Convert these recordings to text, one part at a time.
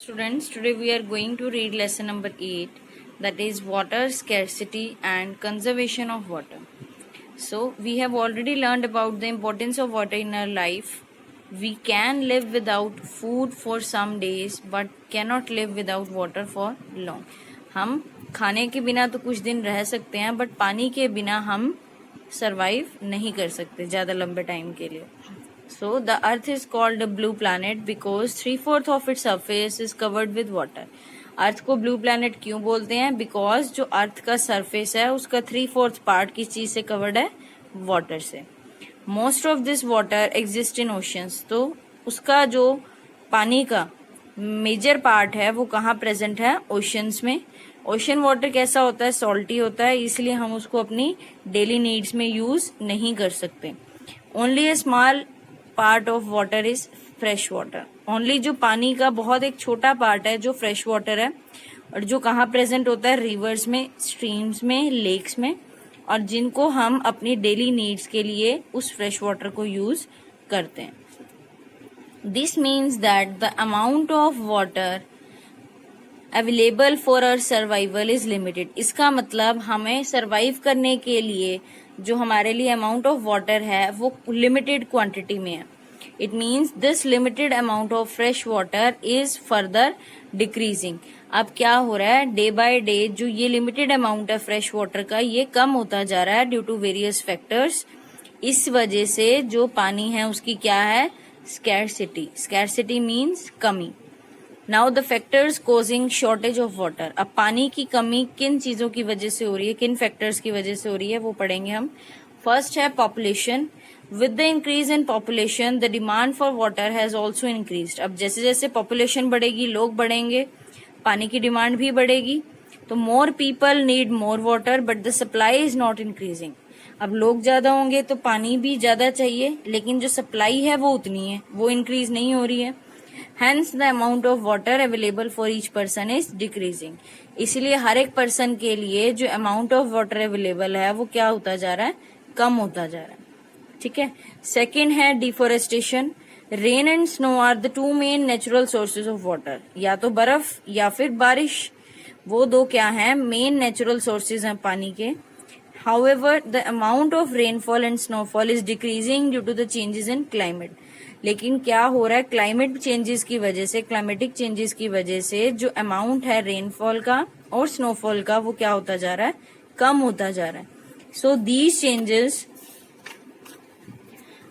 Students, today we are going to read lesson number 8, that is water scarcity and conservation of water. So, we have already learned about the importance of water in our life. We can live without food for some days but cannot live without water for long. हम खाने के बिना तो कुछ दिन रह सकते हैं बट पानी के बिना हम सरवाइव नहीं कर सकते ज़्यादा लंबे टाइम के लिए. So the earth is called a blue planet because 3/4 of its surface is covered with water. अर्थ को ब्लू प्लैनेट क्यों बोलते हैं? बिकॉज जो अर्थ का सरफेस है उसका 3/4 पार्ट किस चीज से कवर्ड है? वाटर से. Most of this water exist in oceans. तो उसका जो पानी का मेजर पार्ट है वो कहाँ प्रेजेंट है? ओशंस में. ओशन वाटर कैसा होता है? सॉल्टी होता है, इसलिए हम उसको अपनी डेली नीड्स में यूज नहीं कर सकते. Only A small part of water is fresh water. Only जो पानी का बहुत एक छोटा पार्ट है जो फ्रेश वाटर है और जो कहाँ प्रेजेंट होता है? रिवर्स में, स्ट्रीम्स में, लेक्स में, और जिनको हम अपनी डेली नीड्स के लिए उस फ्रेश वाटर को यूज करते हैं. This means that the amount of water available for our survival is limited. इसका मतलब हमें सर्वाइव करने के लिए जो हमारे लिए अमाउंट ऑफ वाटर है वो लिमिटेड क्वांटिटी में है. It means this limited amount of fresh water is further decreasing. अब क्या हो रहा है? डे बाय डे जो ये लिमिटेड अमाउंट है फ्रेश वाटर का ये कम होता जा रहा है ड्यू टू वेरियस फैक्टर्स. इस वजह से जो पानी है उसकी क्या है? स्कैरसिटी. स्कैरसिटी मीन्स कमी. Now the factors causing shortage of water. अब पानी की कमी किन चीजों की वजह से हो रही है, किन फैक्टर्स की वजह से हो रही है वो पढ़ेंगे हम. फर्स्ट है population. With the increase in population the demand for water has also increased. अब जैसे जैसे पॉपुलेशन बढ़ेगी, लोग बढ़ेंगे, पानी की डिमांड भी बढ़ेगी. तो more people need more water but the supply is not increasing. अब लोग ज्यादा होंगे तो पानी भी ज्यादा चाहिए, लेकिन जो सप्लाई है वो उतनी है, वो इंक्रीज नहीं हो रही है. Hence the amount of water available for each person is decreasing. इसलिए हर एक पर्सन के लिए जो अमाउंट ऑफ वाटर अवेलेबल है वो क्या होता जा रहा है? कम होता जा रहा है. ठीक है. सेकेंड है deforestation. Rain and snow are the two main natural sources of water. या तो बर्फ या फिर बारिश, वो दो क्या हैं? मेन नेचुरल सोर्सेज हैं पानी के. However, the amount of rainfall and snowfall is decreasing due to the changes in climate. लेकिन क्या हो रहा है? क्लाइमेट चेंजेस की वजह से, क्लाइमेटिक चेंजेस की वजह से जो अमाउंट है रेनफॉल का और स्नोफॉल का वो क्या होता जा रहा है? कम होता जा रहा है. So these changes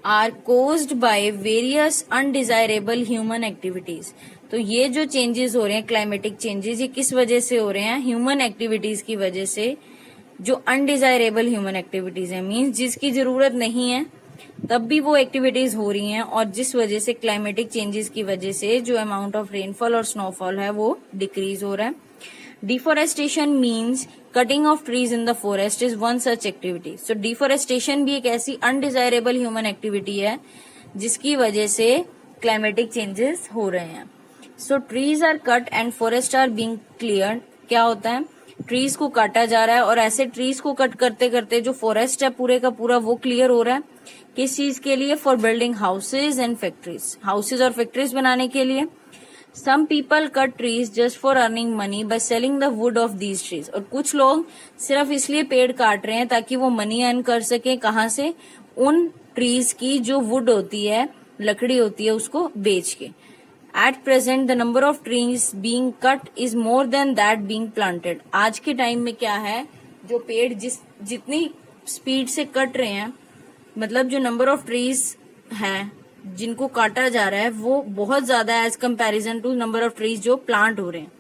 are caused by various undesirable human activities. तो ये जो चेंजेस हो रहे हैं, क्लाइमेटिक चेंजेस, ये किस वजह से हो रहे हैं? ह्यूमन एक्टिविटीज की वजह से. जो अनडिजायरेबल ह्यूमन एक्टिविटीज है मीन्स जिसकी जरूरत नहीं है तब भी वो एक्टिविटीज हो रही हैं, और जिस वजह से क्लाइमेटिक चेंजेस की वजह से जो अमाउंट ऑफ रेनफॉल और स्नोफॉल है वो डिक्रीज हो रहा है. Deforestation means cutting of trees in the forest is one such activity. So deforestation भी एक ऐसी अनडिजायरेबल ह्यूमन एक्टिविटी है जिसकी वजह से क्लाइमेटिक चेंजेस हो रहे हैं. So trees are cut and forest are being cleared. क्या होता है? ट्रीज को काटा जा रहा है और ऐसे ट्रीज को कट करते करते जो फॉरेस्ट है पूरे का पूरा वो क्लियर हो रहा है. किस चीज के लिए? For building houses and factories. Houses और फैक्ट्रीज बनाने के लिए. Some people cut trees just for earning money by selling the wood of these trees. और कुछ लोग सिर्फ इसलिए पेड़ काट रहे हैं ताकि वो मनी अर्न कर सके. कहाँ से? उन ट्रीज की जो वुड होती है, लकड़ी होती है, उसको बेच के. At present, the number of trees being cut is more than that being planted. आज के टाइम में क्या है? जो पेड़ जितनी स्पीड से कट रहे हैं, मतलब जो नंबर ऑफ ट्रीज है जिनको काटा जा रहा है वो बहुत ज्यादा है as comparison to number of trees जो प्लांट हो रहे हैं.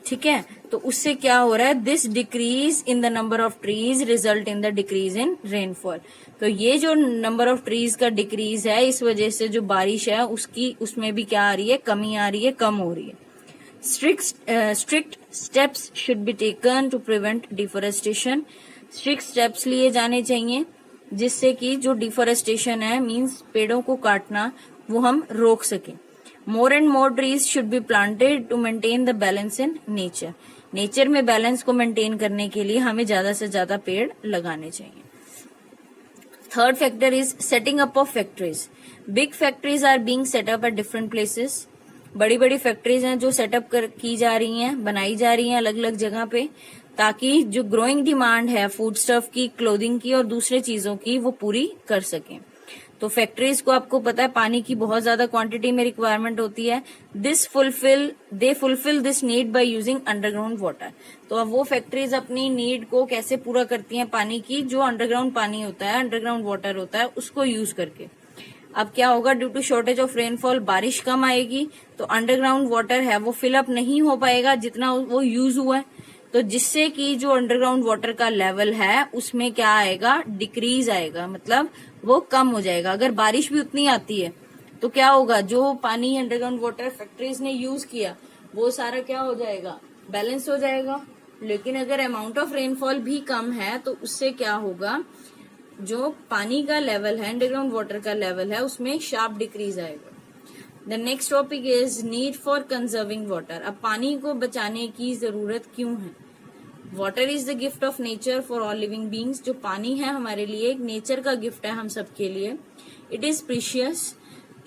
ठीक है. तो उससे क्या हो रहा है? This decrease in the number of trees result in the decrease in rainfall. तो ये जो नंबर ऑफ ट्रीज का डिक्रीज है इस वजह से जो बारिश है उसमें भी क्या आ रही है? कमी आ रही है, कम हो रही है. Strict steps should be taken to prevent deforestation. Strict steps लिए जाने चाहिए जिससे कि जो डिफोरेस्टेशन है मीन्स पेड़ों को काटना वो हम रोक सकें. More and more trees should be planted to maintain the balance in nature. Nature में बैलेंस को मेंटेन करने के लिए हमें ज्यादा से ज्यादा पेड़ लगाने चाहिए. Third factor is setting up of factories. Big factories are being set up at different places. बड़ी बड़ी फैक्ट्रीज हैं जो सेटअप की जा रही हैं, बनाई जा रही हैं अलग अलग जगह पे, ताकि जो ग्रोइंग डिमांड है फूड स्टफ की, क्लोथिंग की और दूसरे चीजों की वो पूरी कर सकें। तो फैक्ट्रीज को आपको पता है पानी की बहुत ज्यादा क्वांटिटी में रिक्वायरमेंट होती है। They fulfil this need by using underground water. तो अब वो फैक्ट्रीज अपनी नीड को कैसे पूरा करती हैं पानी की, जो अंडरग्राउंड पानी होता है, अंडरग्राउंड वाटर होता है, उसको यूज करके। अब क्या होगा, due to shortage of rainfall बारिश कम आएगी तो अंडरग्राउंड वाटर है वो फिलअप नहीं हो पाएगा जितना वो यूज हुआ है, तो जिससे कि जो अंडरग्राउंड वाटर का लेवल है उसमें क्या आएगा, डिक्रीज आएगा, मतलब वो कम हो जाएगा। अगर बारिश भी उतनी आती है तो क्या होगा, जो पानी अंडरग्राउंड वाटर फैक्ट्रीज ने यूज किया वो सारा क्या हो जाएगा, बैलेंस हो जाएगा। लेकिन अगर अमाउंट ऑफ रेनफॉल भी कम है तो उससे क्या होगा, जो पानी का लेवल है, अंडरग्राउंड वाटर का लेवल है, उसमें शार्प डिक्रीज आएगा। The next topic is need for conserving water. अब पानी को बचाने की जरूरत क्यों है? Water is the gift of nature for all living beings. जो पानी है हमारे लिए एक नेचर का गिफ्ट है हम सबके लिए। It is precious.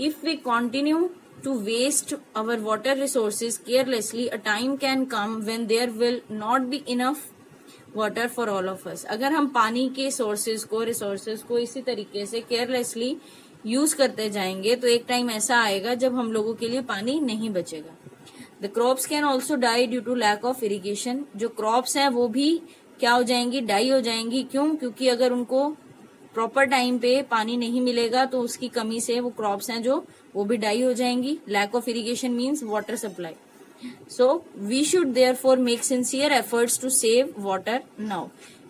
If we continue to waste our water resources carelessly, a time can come when there will not be enough water for all of us. अगर हम पानी के रिसोर्सेज को इसी तरीके से केयरलेसली यूज करते जाएंगे तो एक टाइम ऐसा आएगा जब हम लोगों के लिए पानी नहीं बचेगा। The crops can also die due to lack of irrigation. जो क्रॉप्स हैं वो भी क्या हो जाएंगी, डाई हो जाएंगी। क्यों? क्योंकि अगर उनको प्रॉपर टाइम पे पानी नहीं मिलेगा तो उसकी कमी से वो क्रॉप्स हैं जो वो भी डाई हो जाएंगी। Lack of irrigation means water supply. So we should therefore make sincere efforts to save water now.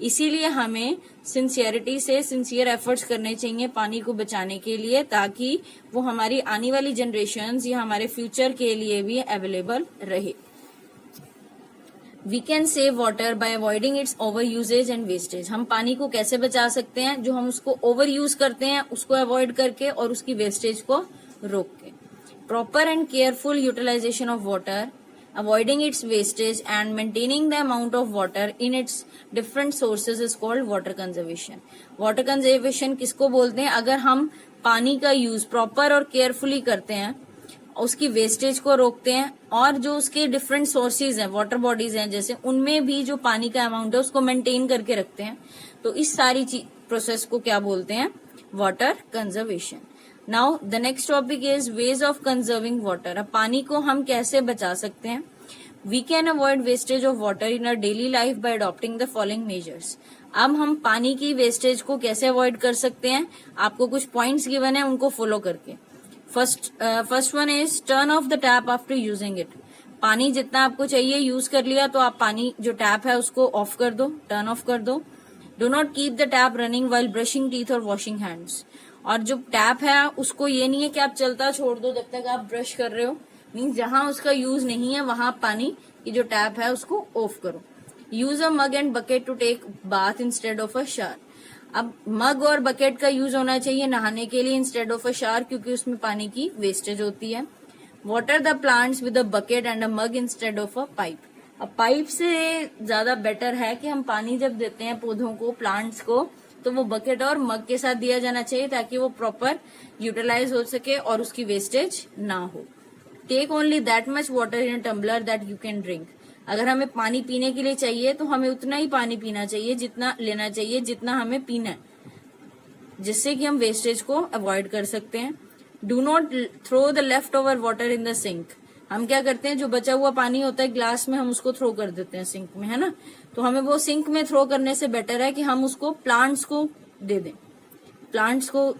इसीलिए हमें सिंसियरिटी से सिंसियर एफर्ट्स करने चाहिए पानी को बचाने के लिए, ताकि वो हमारी आने वाली जनरेशंस या हमारे फ्यूचर के लिए भी अवेलेबल रहे। We can save water by avoiding its over usages and wastage. हम पानी को कैसे बचा सकते हैं? जो हम उसको ओवर यूज करते हैं उसको अवॉइड करके और उसकी वेस्टेज को रोक के। Proper and careful utilization of water, avoiding its wastage and maintaining the amount of water in its different sources is called water conservation. Water conservation किसको बोलते हैं? अगर हम पानी का यूज प्रॉपर और केयरफुली करते हैं, उसकी वेस्टेज को रोकते हैं और जो उसके डिफरेंट सोर्सेज हैं, वाटर बॉडीज हैं जैसे, उनमें भी जो पानी का अमाउंट है उसको मेंटेन करके रखते हैं, तो इस सारी प्रोसेस को क्या बोलते हैं? Water conservation. Now the next topic is ways of conserving water. अब पानी को हम कैसे बचा सकते हैं? We can avoid wastage of water in our daily life by adopting the following measures. अब हम पानी की वेस्टेज को कैसे अवॉइड कर सकते हैं? आपको कुछ पॉइंट्स गिवन है, उनको फॉलो करके। First one is turn off the tap after using it. पानी जितना आपको चाहिए यूज कर लिया तो आप पानी जो टैप है उसको ऑफ कर दो, टर्न ऑफ कर दो। Do not keep the tap running while brushing teeth और वॉशिंग हैंड्स। और जो टैप है उसको ये नहीं है कि आप चलता छोड़ दो जब तक आप ब्रश कर रहे हो, मीन्स जहां उसका यूज नहीं है वहां पानी की जो टैप है उसको ऑफ करो। Use a mug and bucket to take bath instead of a shower. अब मग और बकेट का यूज होना चाहिए नहाने के लिए इंस्टेड ऑफ अ शावर, क्योंकि उसमें पानी की वेस्टेज होती है। Water the plants with a bucket and a mug instead of a pipe. अब पाइप से ज्यादा बेटर है कि हम पानी जब देते हैं पौधों को, प्लांट्स को, तो वो बकेट और मग के साथ दिया जाना चाहिए ताकि वो प्रॉपर यूटिलाइज हो सके और उसकी वेस्टेज ना हो। Take only that much water in a tumbler that you can drink. अगर हमें पानी पीने के लिए चाहिए तो हमें उतना ही पानी पीना चाहिए, जितना लेना चाहिए जितना हमें पीना है, जिससे कि हम वेस्टेज को अवॉइड कर सकते हैं। Do not throw the leftover water in the sink. हम क्या करते हैं, जो बचा हुआ पानी होता है ग्लास में, हम उसको थ्रो कर देते हैं सिंक में, है ना। तो हमें वो सिंक में थ्रो करने से बेटर है कि हम उसको प्लांट्स को दे दें, प्लांट्स को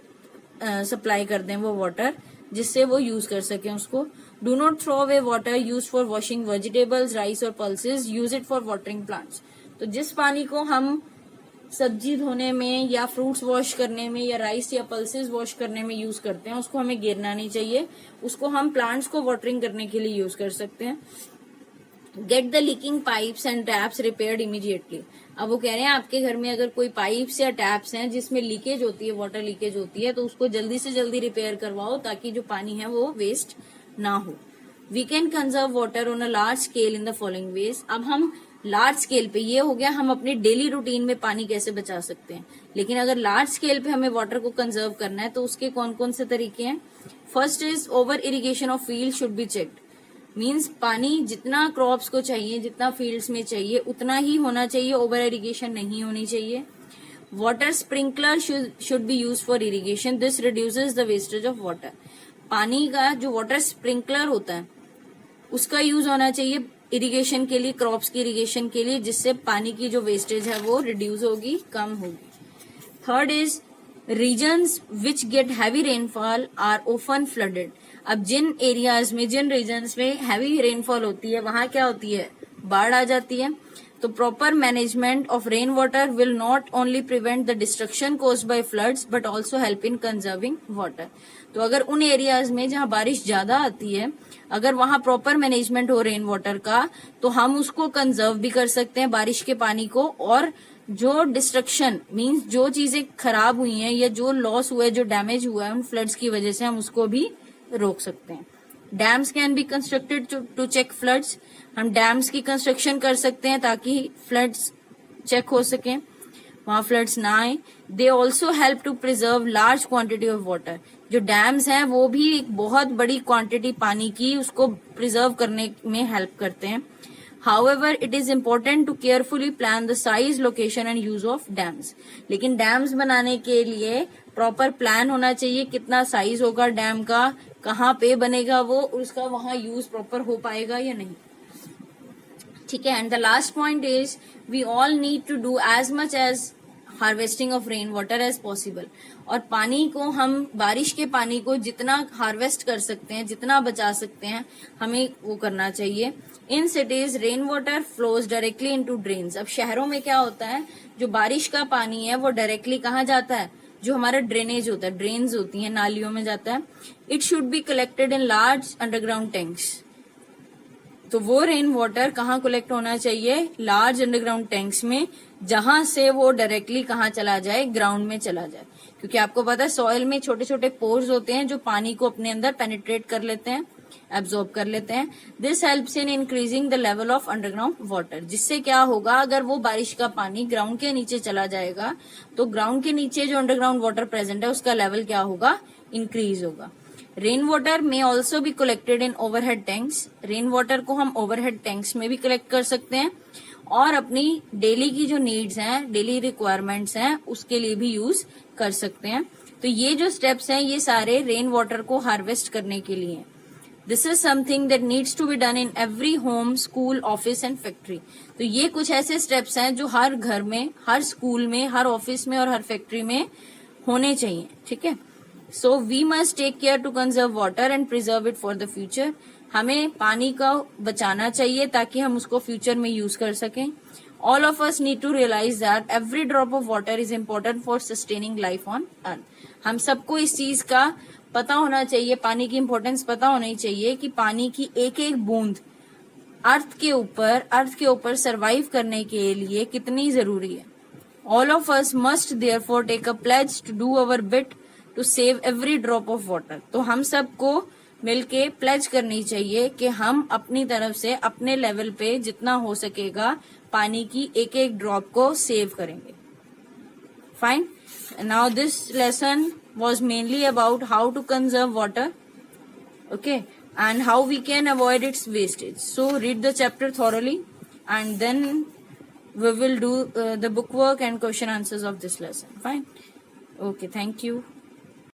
सप्लाई कर दें वो वाटर, जिससे वो यूज कर सकें उसको। Do not throw away water use for washing vegetables, rice और pulses, use it for watering plants. तो जिस पानी को हम सब्जी धोने में या फ्रूट्स वॉश करने में या राइस या पल्सेस वॉश करने में यूज करते हैं उसको हमें गिरना नहीं चाहिए, उसको हम प्लांट्स को वाटरिंग करने के लिए यूज कर सकते हैं। Get the leaking pipes and taps repaired immediately. अब वो कह रहे हैं आपके घर में अगर कोई पाइप्स या टैप्स हैं जिसमें लीकेज होती है, वाटर लीकेज होती है, तो उसको जल्दी से जल्दी रिपेयर करवाओ ताकि जो पानी है वो वेस्ट ना हो। We can conserve water on a large scale in the following ways. अब हम लार्ज स्केल पे, ये हो गया हम अपने डेली रूटीन में पानी कैसे बचा सकते हैं, लेकिन अगर लार्ज स्केल पे हमें वाटर को कंजर्व करना है तो उसके कौन कौन से तरीके हैं। First is over irrigation of field should be checked. Means पानी जितना क्रॉप्स को चाहिए, जितना फील्ड्स में चाहिए उतना ही होना चाहिए, ओवर इरिगेशन नहीं होनी चाहिए. Water sprinkler should be use for irrigation, this reduces the wastage of water. पानी का जो वाटर स्प्रिंकलर होता है उसका यूज होना चाहिए इरिगेशन के लिए, क्रॉप्स की इरिगेशन के लिए, जिससे पानी की जो वेस्टेज है वो रिड्यूस होगी, कम होगी. Third is regions which get heavy rainfall are often flooded. अब जिन एरियाज में, जिन रीजन्स में हैवी रेनफॉल होती है वहां क्या होती है, बाढ़ आ जाती है. तो proper management of rain water will not only prevent the destruction caused by floods but also help in conserving water. तो अगर उन एरियाज में जहां बारिश ज्यादा आती है, अगर वहां प्रॉपर मैनेजमेंट हो रेन वाटर का, तो हम उसको कंजर्व भी कर सकते हैं बारिश के पानी को, और जो डिस्ट्रक्शन मीन्स जो चीजें खराब हुई हैं या जो लॉस हुआ है, जो डैमेज हुआ है उन फ्लड्स की वजह से, हम उसको भी रोक सकते हैं. Dams can be constructed to check floods. हम डैम्स की कंस्ट्रक्शन कर सकते हैं ताकि फ्लड्स चेक हो सके, वहां फ्लड्स ना आए. They also help to preserve large quantity of water. जो डैम्स हैं वो भी एक बहुत बड़ी क्वांटिटी पानी की उसको प्रिजर्व करने में हेल्प करते हैं. However, it is important to carefully plan the size, location and use of dams. लेकिन डैम्स बनाने के लिए प्रॉपर प्लान होना चाहिए, कितना साइज होगा डैम का, कहाँ पे बनेगा वो, उसका वहां यूज प्रॉपर हो पाएगा या नहीं. ठीक है. And the last point is we all need to do as much as harvesting of rain water as possible. और पानी को हम, बारिश के पानी को जितना हार्वेस्ट कर सकते हैं, जितना बचा सकते हैं, हमें वो करना चाहिए. In cities rain water flows directly into drains. अब शहरों में क्या होता है, जो बारिश का पानी है वो डायरेक्टली कहाँ जाता है, जो हमारा ड्रेनेज होता है, ड्रेन्स होती हैं, नालियों में जाता है. It should be collected in large underground tanks. तो वो रेन वाटर कहाँ कलेक्ट होना चाहिए, लार्ज अंडरग्राउंड टैंक्स में, जहां से वो डायरेक्टली कहाँ चला जाए, ग्राउंड में चला जाए. क्योंकि आपको पता है सॉइल में छोटे छोटे पोर्स होते हैं जो पानी को अपने अंदर पेनिट्रेट कर लेते हैं, एब्जॉर्ब कर लेते हैं. This helps in increasing the level of underground water. जिससे क्या होगा, अगर वो बारिश का पानी ग्राउंड के नीचे चला जाएगा तो ग्राउंड के नीचे जो अंडरग्राउंड वाटर प्रेजेंट है उसका लेवल क्या होगा, इंक्रीज होगा. रेन वाटर में ऑल्सो भी collected in overhead tanks. Rain water को हम ओवरहेड टैंक्स में भी कलेक्ट कर सकते हैं और अपनी डेली की जो नीड्स हैं, डेली रिक्वायरमेंट्स हैं, उसके लिए भी यूज कर सकते हैं. तो ये जो स्टेप्स हैं ये सारे रेन वाटर को हार्वेस्ट करने के लिए. This is something that needs to be done in every home, school, office and factory. तो ये कुछ ऐसे स्टेप्स हैं जो हर घर में, हर स्कूल में, हर ऑफिस में और हर फैक्ट्री में होने चाहिए. ठीक है. So we must take care to conserve water and preserve it for the future. हमें पानी का बचाना चाहिए ताकि हम उसको फ्यूचर में यूज कर सकें. All of us need to realize that every drop of water is important for sustaining life on earth. हम सबको इस चीज का पता होना चाहिए, पानी की इम्पोर्टेंस पता होनी चाहिए कि पानी की एक एक बूंद अर्थ के ऊपर सरवाइव करने के लिए कितनी जरूरी है. All of us must therefore take a pledge to do our bit to save every drop of water. तो हम सबको मिलके प्लेज करनी चाहिए कि हम अपनी तरफ से अपने लेवल पे जितना हो सकेगा पानी की एक एक ड्रॉप को सेव करेंगे. Fine. Now this lesson was mainly about how to conserve water, okay, and how we can avoid its wastage. So read the chapter thoroughly and then we will do the book work and question answers of this lesson. Fine. Okay, thank you.